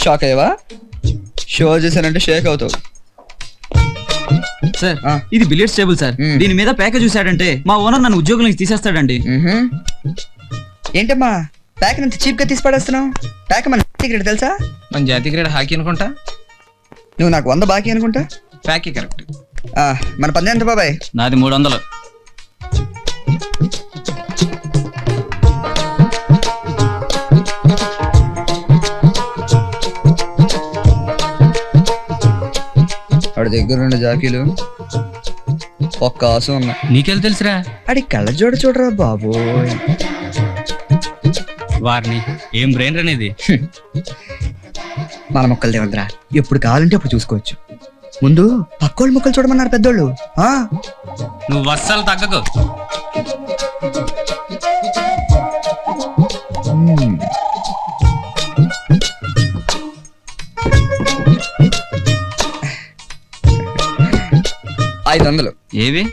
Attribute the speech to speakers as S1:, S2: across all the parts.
S1: Shock అయ్యవా? Show చేశానంటే షేక్ అవుతావు.
S2: Sir ఇది బిలియర్డ్స్ టేబుల్ సార్. దీని మీద ప్యాకేజ్ చూసాడంటే మా ఓనర్ నన్ను ఉద్యోగం నుంచి తీసేస్తాడండి.
S1: ఏంటమ్మా ప్యాక్ అంత చీప్ గా తీసి పడేస్తున్నావు? ప్యాక్ మన క్రికెట్ తెలుసా?
S3: మన జాతీయ క్రీడ హాకీ అనుకుంటా.
S1: నువ్వు నాకు 100 బాకీ అనుకుంటా.
S3: ప్యాకే కరెక్ట్.
S1: మన పందెం ఎంత బాబాయ్?
S2: నాది 300.
S1: వాడి దగ్గర 2 జాకీలు, ఒక్క ఆసు ఉన్నా.
S3: నీకెళ్ళి తెలుసురా?
S1: అడి కళ్ళజోడ చూడరా బాబు.
S3: వారిని ఏం బ్రెయిన్ అనేది.
S1: మన మొక్కలు దేవంద్రా, ఎప్పుడు కావాలంటే అప్పుడు చూసుకోవచ్చు. ముందు పక్కోళ్ళ మొక్కలు చూడమన్నారు పెద్దోళ్ళు.
S3: నువ్వు అస్సలు తగ్గకు. $500
S2: ఏవి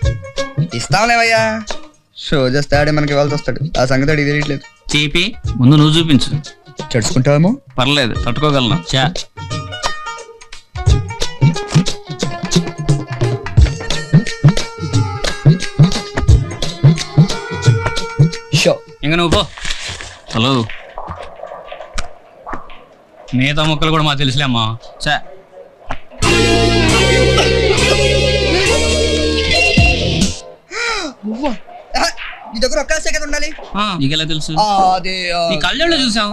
S1: ఇస్తాంలేవయ్యా. షో చేస్తే ఆడే మనకి ఇవ్వాల్సి వస్తాడు. ఆ సంగతి అడిగి తెలియట్లేదు.
S3: చీపి
S2: ముందు నువ్వు చూపించు.
S1: చడుచుకుంటావేమో.
S2: పర్లేదు, తట్టుకోగలను. చా
S1: షో
S3: ఇంక నువ్వు పో.
S2: హలో,
S3: మిగతా మొక్కలు కూడా మాకు తెలుసులే అమ్మా.
S2: చా
S1: నీ దగ్గర ఒక్క సెకండ్ ఉండాలి.
S2: నీకెలా తెలుసు?
S1: అదే
S3: నీ కళ్ళల్లో చూసాం.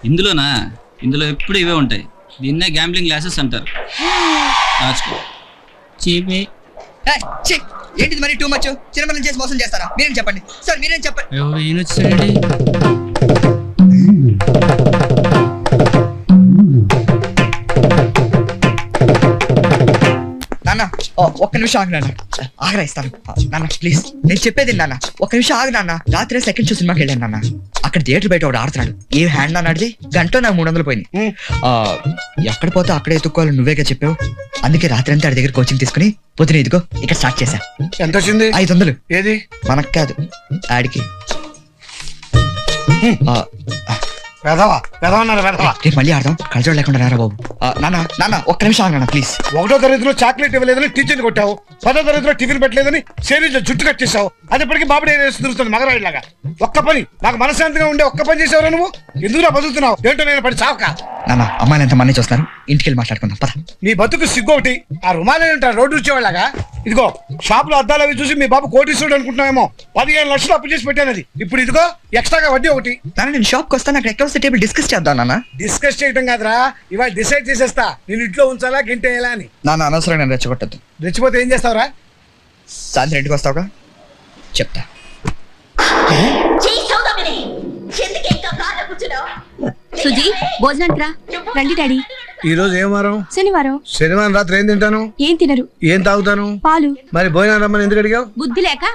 S2: ఇందులోనా? ఇందులో ఎప్పుడు ఇవే ఉంటాయి. దీన్నే గ్యాంబ్లింగ్ గ్లాసెస్ అంటారు.
S3: చీపి
S1: ఏంటిది మరి టూ మచ్? చిన్నపిల్లలు చేసి మోసం చేస్తారా? మీరేం చెప్పండి సార్, మీరేం చెప్పండి.
S3: ఈయన వచ్చాడండి.
S1: నాన్న ఒక్క నిమిషం ఆగు నాన్న. ఆగరా ఇస్తాను నాన్న ప్లీజ్. నేను చెప్పేది నాన్న, ఒక్క నిమిషం ఆగు నాన్న. రాత్రి సెకండ్ షో సినిమాకి వెళ్ళాను నాన్న. అక్కడ థియేటర్ బయట ఒకడు ఆడుతున్నాడు. ఏ హ్యాండ్ నాన్న ఆడితే గంటలో నాకు 300 పోయింది. ఎక్కడ పోతే అక్కడే ఎత్తుక్కోవాలి నువ్వేగా చెప్పావు. అందుకే రాత్రి అంతా ఆడి దగ్గర కోచింగ్ తీసుకుని పొద్దున ఇదిగో ఇక్కడ స్టార్ట్ చేశా.
S4: ఎంత వచ్చింది?
S1: 500.
S4: ఏది?
S1: మనకు కాదు, ఆడికి. రేపు మళ్ళీ ఆడదాం. కలచోడు లేకుండా రారా బాబు. నాన్న నాన్న ఒక్క నిమిషం ఆగనా ప్లీజ్.
S4: 1వ తరగతిలో చాక్లెట్ ఇవ్వలేదని టీచర్ని కొట్టావు. 10వ తరగతిలో టిఫిన్ పెట్టలేదని సేరీలో జుట్టు కట్ చేసావు. అది ఇప్పటికీ బాబుడే తిరుగుతుంది మగరాయిలాగా. ఒక్క పని నాకు మనశ్శాంతిగా ఉండే ఒక్క పని చేసేవారు నువ్వు. ఎందుకురా బతుకుతున్నావు? ఏంటో నేను పడి చావక.
S1: నాన్న అమ్మాయిలు ఎంత మంది చూస్తున్నారు, ఇంటికి వెళ్ళి మాట్లాడుకుందాం పద.
S4: నీ బతుకు సిగ్గోటి. ఆ రుమాలే ఉంటారు రోడ్డు వచ్చేవాళ్ళగా. ఇదిగో షాపులో అద్దాలు అవి చూసి మీ బాబు కోటీశ్వరుడు అనుకుంటున్నావేమో. 15 లక్షలు అప్పు చేసి పెట్టాను. అది ఇప్పుడు ఇదిగో ఎక్స్ట్రాగా వడ్డీ ఒకటి.
S1: నాన్న నేను షాప్కి వస్తాను, అక్కడ ఎక్కడ వస్తే టేబుల్ డిస్కస్ చేద్దాం నాన్న.
S4: డిస్కస్ చేయటం కాదురా, ఇవాళ డిసైడ్ చేసేస్తా నేను ఇంట్లో ఉంచాలా గింటేయాలా అని.
S1: నాన్న అనవసరం నేను రెచ్చగొట్టద్దు.
S4: రెచ్చిపోతే ఏం చేస్తావురా?
S1: సాయంత్రం ఇంటికి వస్తావుగా చెప్తా.
S5: సుజీ భోజనానికి రా. రండి డాడీ.
S4: ఈ రోజు ఏం వారం?
S5: శనివారం.
S4: శనివారం రాత్రి ఏం తింటాను?
S5: ఏం తినరు.
S4: ఏం తాగుతాను?
S5: పాలు.
S4: మరి భోజనం రమ్మని ఎందుకు అడిగావు?
S5: బుద్ధి లేక.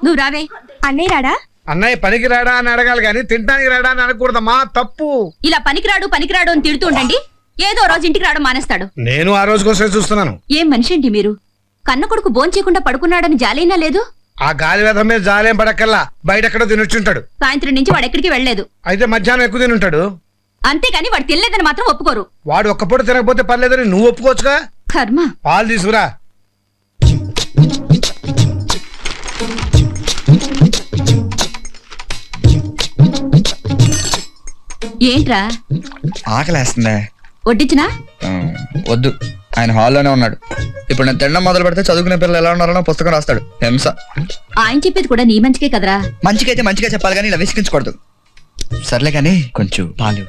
S5: నువ్వు రావే. అన్నయ్య రాడా?
S4: అన్నయ్య పనికి రాడా అని అడగాలి కానీ తింటానికి రాడా అని అనకూడదమ్మా, తప్పు.
S5: ఇలా పనికిరాడు అని తిడుతూ ఉండండి. ఏదో రోజు ఇంటికి రావడం మానేస్తాడు.
S4: నేను ఆ రోజు కోసం చూస్తున్నాను.
S5: ఏం మనిషి అండి మీరు? కన్న కొడుకు భోంచేయకుండా పడుకున్నాడని జాలైనా లేదు?
S4: ఆ గాలి వేధం మీద జాలేం పడక్కల్లా బయట ఎక్కడో తినొచ్చుంటాడు.
S5: సాయంత్రం నుంచి వాడు ఎక్కడికి వెళ్లేదు.
S4: అయితే మధ్యాహ్నం ఎక్కువ తినుంటాడు.
S5: అంతేకాని వాడు తినలేదని మాత్రం ఒప్పుకోరు.
S4: వాడు ఒక్క పూట తినకపోతే పర్లేదని నువ్వు ఒప్పుకోవచ్చుగా.
S5: కర్మ.
S4: పాలు తీసుకురా.
S5: ఏంట్రా
S1: ఆకలేస్తుందా?
S5: వడ్డించినా?
S1: వద్దు, ఆయన హాల్లోనే ఉన్నాడు. ఇప్పుడు నేను తినడం మొదలు పెడితే చదువుకునే పిల్లలు ఎలా ఉన్నారో పుస్తకం రాస్తాడు. హింస.
S5: ఆయన చెప్పేది కూడా నీ మంచికే కదరా.
S1: మంచికైతే మంచిగా చెప్పాలి కానీ ఇలా విసిగించకూడదు. సర్లే కానీ కొంచెం పాలు.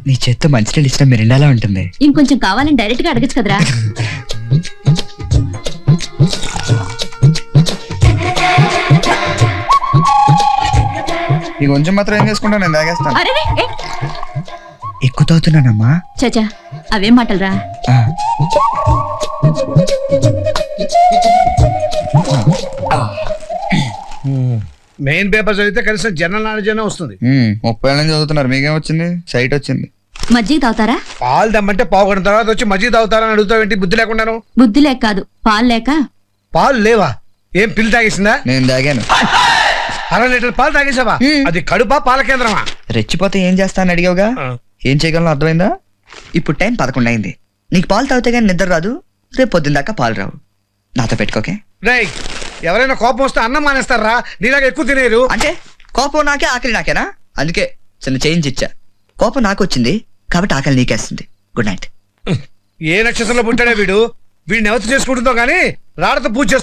S1: నీ చేత్తో మంచినీళ్ళు ఇష్టం మిరిండాలా ఉంటుంది.
S5: ఇంకొంచెం కావాలని డైరెక్ట్ గా అడగచ్చు కదరా.
S1: ఈ కొంచెం మాత్రం ఏం చేసుకుంటా, నేను తాగేస్తాను. ఎక్కువ తాగుతున్నానమ్మా.
S5: చచా అవేం మాటలరా.
S4: మెయిన్ పేపర్ చదివితే కనీసం జనరల్ నాలెడ్జ్ అనే వస్తుంది.
S1: 30 ఏళ్ళ నుంచి చదువుతున్నారు, మీకేం వచ్చింది? సైట్ వచ్చింది.
S5: మజ్జిగ తాగుతారా?
S4: పాలు దమ్మంటే పావు గంట తర్వాత వచ్చి మజ్జిగ తాగుతారని అడుగుతావేంటి? బుద్ధి లేకుండాను.
S5: బుద్ధి లేక కాదు, పాలు లేక.
S4: పాలు లేవా? ఏం పిల్లి తాగేసిందా?
S1: నేను తాగాను.
S4: 1/2 లీటర్ పాలు తాగేసావా? అది కడుపా పాల కేంద్రమా?
S1: రెచ్చిపోతే ఏం చేస్తాను అడిగావుగా, ఏం చేయగలను అర్థమైందా? ఇప్పుడు టైం 11 అయింది. నీకు పాలు తాగితే కానీ నిద్ర రాదు, రేపు పొద్దున్న దాకా పాలు రావు. నాతో పెట్టుకోకే.
S4: రేయ్, ఎవరైనా కోపం వస్తే అన్నం మానేస్తారా? నీలాగా ఎక్కువ తినేరు.
S1: అంటే కోపం నాకే, ఆకలి నాకేనా? అందుకే చిన్న చేంజ్ ఇచ్చా. కోపం నాకు వచ్చింది కాబట్టి ఆకలి నీకేస్తుంది. Good night.
S4: ఏ నక్షత్రంలో పుట్టాడే వీడు? వీడిని ఎవరు చేసుకుంటుందో గానీ రాడతో పూజ చేస్తూ